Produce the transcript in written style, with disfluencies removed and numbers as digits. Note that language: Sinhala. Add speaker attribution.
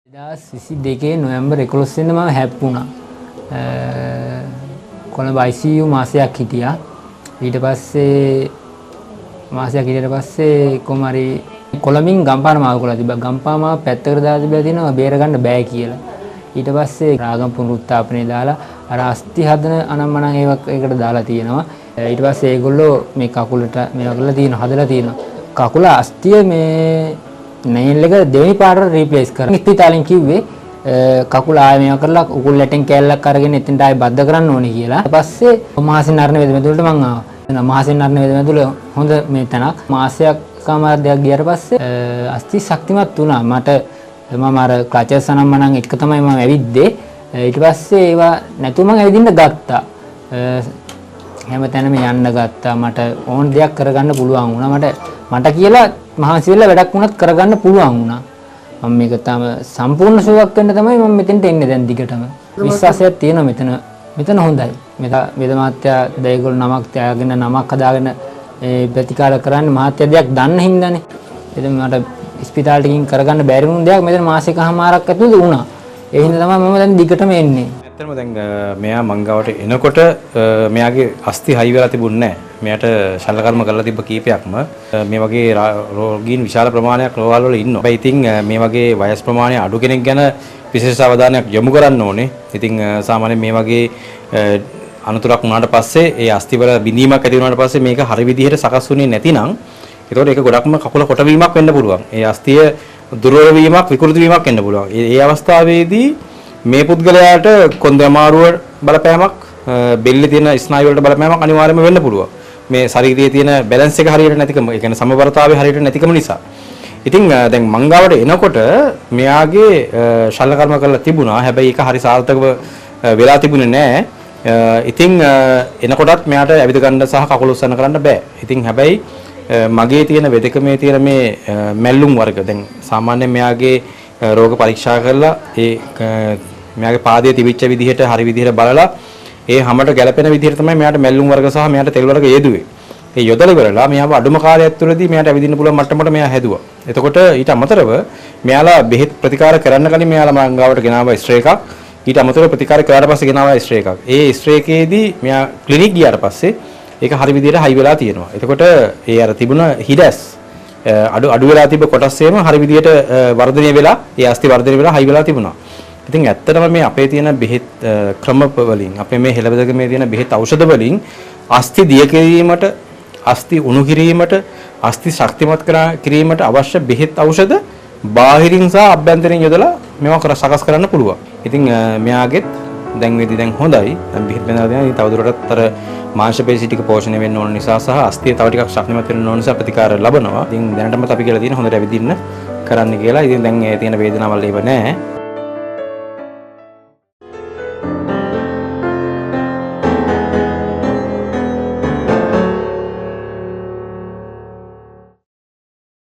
Speaker 1: 2022 නොවැම්බර් 11 වෙනිදා මම හැප්පුණා. කොළඹ ICU මාසයක් හිටියා. ඊට පස්සේ මාසයක් හිටියට පස්සේ කොහමරි කොළඹින් ගම්පාන මාව කොලා තිබ්බා. ගම්පා මාව පැත්තකට දාලා තිබලා තිනවා බේර ගන්න බෑ කියලා. ඊට පස්සේ රාගම් පුනරුත්ථාපනයේ දාලා අර අස්ථි හදන අනම්මනම් ඒකට දාලා තියෙනවා. ඊට පස්සේ ඒගොල්ලෝ මේ කකුලට මේවා කරලා තියෙනවා හදලා තියෙනවා. කකුල අස්ථිය මේ නේල් එක දෙවෙනි පාරට රීප්ලේස් කරන්න. ඉස්පිතාලෙන් කිව්වේ කකුල ආයෙ මේවා කරලා උකුල් ලැටෙන් කෑල්ලක් අරගෙන එතෙන්ට ආයෙ බද්ධ කරන්න ඕනේ කියලා. ඊට පස්සේ මහසෙන් නරණ වේදමැදුලට මං ආවා. මහසෙන් නරණ වේදමැදුල හොඳ මේ තැනක්. මාසයක් කමාරයක් ගියාට පස්සේ අස්ථි ශක්තිමත් වුණා. මම අර ක්ලචස් අනම්මනම් එක තමයි මම ඇවිද්දේ. ඊට පස්සේ ඒවා නැතුව මම ඇවිදින්න ගත්තා. හැමතැනම යන්න ගත්තා. මට ඕන දෙයක් කරගන්න පුළුවන් වුණා. මට කියලා මහන්සි වෙලා වැඩක් වුණත් කරගන්න පුළුවන් වුණා. මම මේක තම සම්පූර්ණ සුවයක් වෙන්න තමයි මම මෙතෙන්ට එන්නේ දැන් දිගටම. විශ්වාසයක් තියෙනවා මෙතන හොඳයි. මෙද මාත්‍යා දෙයගොල්ලෝ නමක් තියාගෙන නමක් හදාගෙන ප්‍රතිකාර කරන්නේ මාත්‍යා දෙයක් දන්න හින්දානේ. එතන මට ඉස්පිතාලෙට ගිහින් කරගන්න බැරි වුණ දෙයක් මෙතන මාසෙකමාරක් ඇතුළත වුණා. ඒ හින්දා තමයි මම දැන් දිගටම එන්නේ.
Speaker 2: ඇත්තටම දැන් මෙයා මංගාවට එනකොට මෙයාගේ අස්ථි හයි වෙලා තිබුණේ නැහැ. මෙයාට ශල්‍ය කර්ම කරලා තිබ්බ කීපයක්ම මේ වගේ රෝගීන් විශාල ප්‍රමාණයක් රෝහල් වල ඉන්නවා. හැබැයි ඉතින් මේ වගේ වයස් ප්‍රමාණය අඩු කෙනෙක් ගැන විශේෂ අවධානයක් යොමු කරන්න ඕනේ. ඉතින් සාමාන්‍යයෙන් මේ වගේ අනතුරක් වුණාට පස්සේ ඒ අස්ථි වල බිඳීමක් ඇති වුණාට පස්සේ මේක හරි විදිහට සකස් වුණේ නැතිනම් ඒතකොට ඒක ගොඩක්ම කකුල කොටවීමක් වෙන්න පුළුවන්. ඒ අස්ථිය දුර්වල වීමක් විකෘති වීමක් වෙන්න පුළුවන්. ඒ අවස්ථාවේදී මේ පුද්ගලයාට කොන්ද අමාරුව බලපෑමක් බෙල්ලේ තියෙන ස්නායු වලට බලපෑමක් අනිවාර්යයෙන්ම වෙන්න පුළුවන්. මේ ශරීරයේ තියෙන බැලන්ස් එක හරියට නැතිකම, ඒ කියන්නේ සමබරතාවය හරියට නැතිකම නිසා. ඉතින් දැන් මංගාවට එනකොට මෙයාගේ ශල්‍ය කර්ම කරලා තිබුණා. හැබැයි ඒක හරි සාර්ථකව වෙලා තිබුණේ නැහැ. ඉතින් එනකොටත් මෙයාට ඇවිද ගන්න සහ කකුල උස්සන්න කරන්න බෑ. ඉතින් හැබැයි මගේ තියෙන වෙදකමේ තියෙන මේ මැල්ලුම් වර්ග දැන් සාමාන්‍යයෙන් මෙයාගේ රෝග පරීක්ෂා කරලා මෙයාගේ පාදයේ තිබිච්ච විදිහට හරි විදිහට බලලා ඒ හැමකට ගැලපෙන විදිහට තමයි මෙයාට මැල්ලුම් වර්ග සහ මෙයාට තෙල් වර්ග යෙදුවේ. ඒ යොදලා ඉවරලා මෙයාව අඩුම කාලයක් තුළදී මෙයාට ඇවිදින්න පුළුවන් මට්ටමකට මෙයා හැදුවා. එතකොට ඊට අමතරව මෙයාලා බෙහෙත් ප්‍රතිකාර කරන්න කලින් මෙයාලා මංගාවට ගෙනාවා ස්ට්‍රේ එකක්. ඊට අමතරව ප්‍රතිකාර කරාට පස්සේ ගෙනාවා ස්ට්‍රේ එකක්. ඒ ස්ට්‍රේ එකේදී මෙයා ක්ලිනික් ගියාට පස්සේ ඒක හරි විදිහට හයි වෙලා තියෙනවා. එතකොට ඒ අර තිබුණ හිඩැස් අඩු වෙලා තිබ්බ කොටස් එහෙම හරි විදිහට වර්ධනය වෙලා ඒ අස්ථි වර්ධනය වෙලා හයි වෙලා තිබුණා. ඉතින් ඇත්තටම මේ අපේ තියෙන බෙහෙත් ක්‍රම වලින් අපේ මේ හෙළබදකමේ තියෙන බෙහෙත් ඖෂධ වලින් අස්ථි දිය කිරීමට, අස්ථි උණු කිරීමට, අස්ථි ශක්තිමත් කිරීමට අවශ්‍ය බෙහෙත් ඖෂධ බාහිරින් සහ අභ්‍යන්තරයෙන් යොදලා මේවා සකස් කරන්න පුළුවන්. ඉතින් මෙයාගෙත් දැන් හොඳයි. දැන් බෙහෙත් බඳලා දෙනවා. තවදුරටත් අර මාංශ පේශි ටික පෝෂණය වෙන්න ඕන නිසා සහ අස්ථිය තව ටිකක් ශක්තිමත් වෙන්න ඕන නිසා ප්‍රතිකාර ලබනවා. ඉතින් දැනටමත් අපි කියලා තියෙන හොඳට ඇවිදින්න කරන්න කියලා. ඉතින් දැන් ඒ තියෙන වේදනාවල් ඒව නැහැ.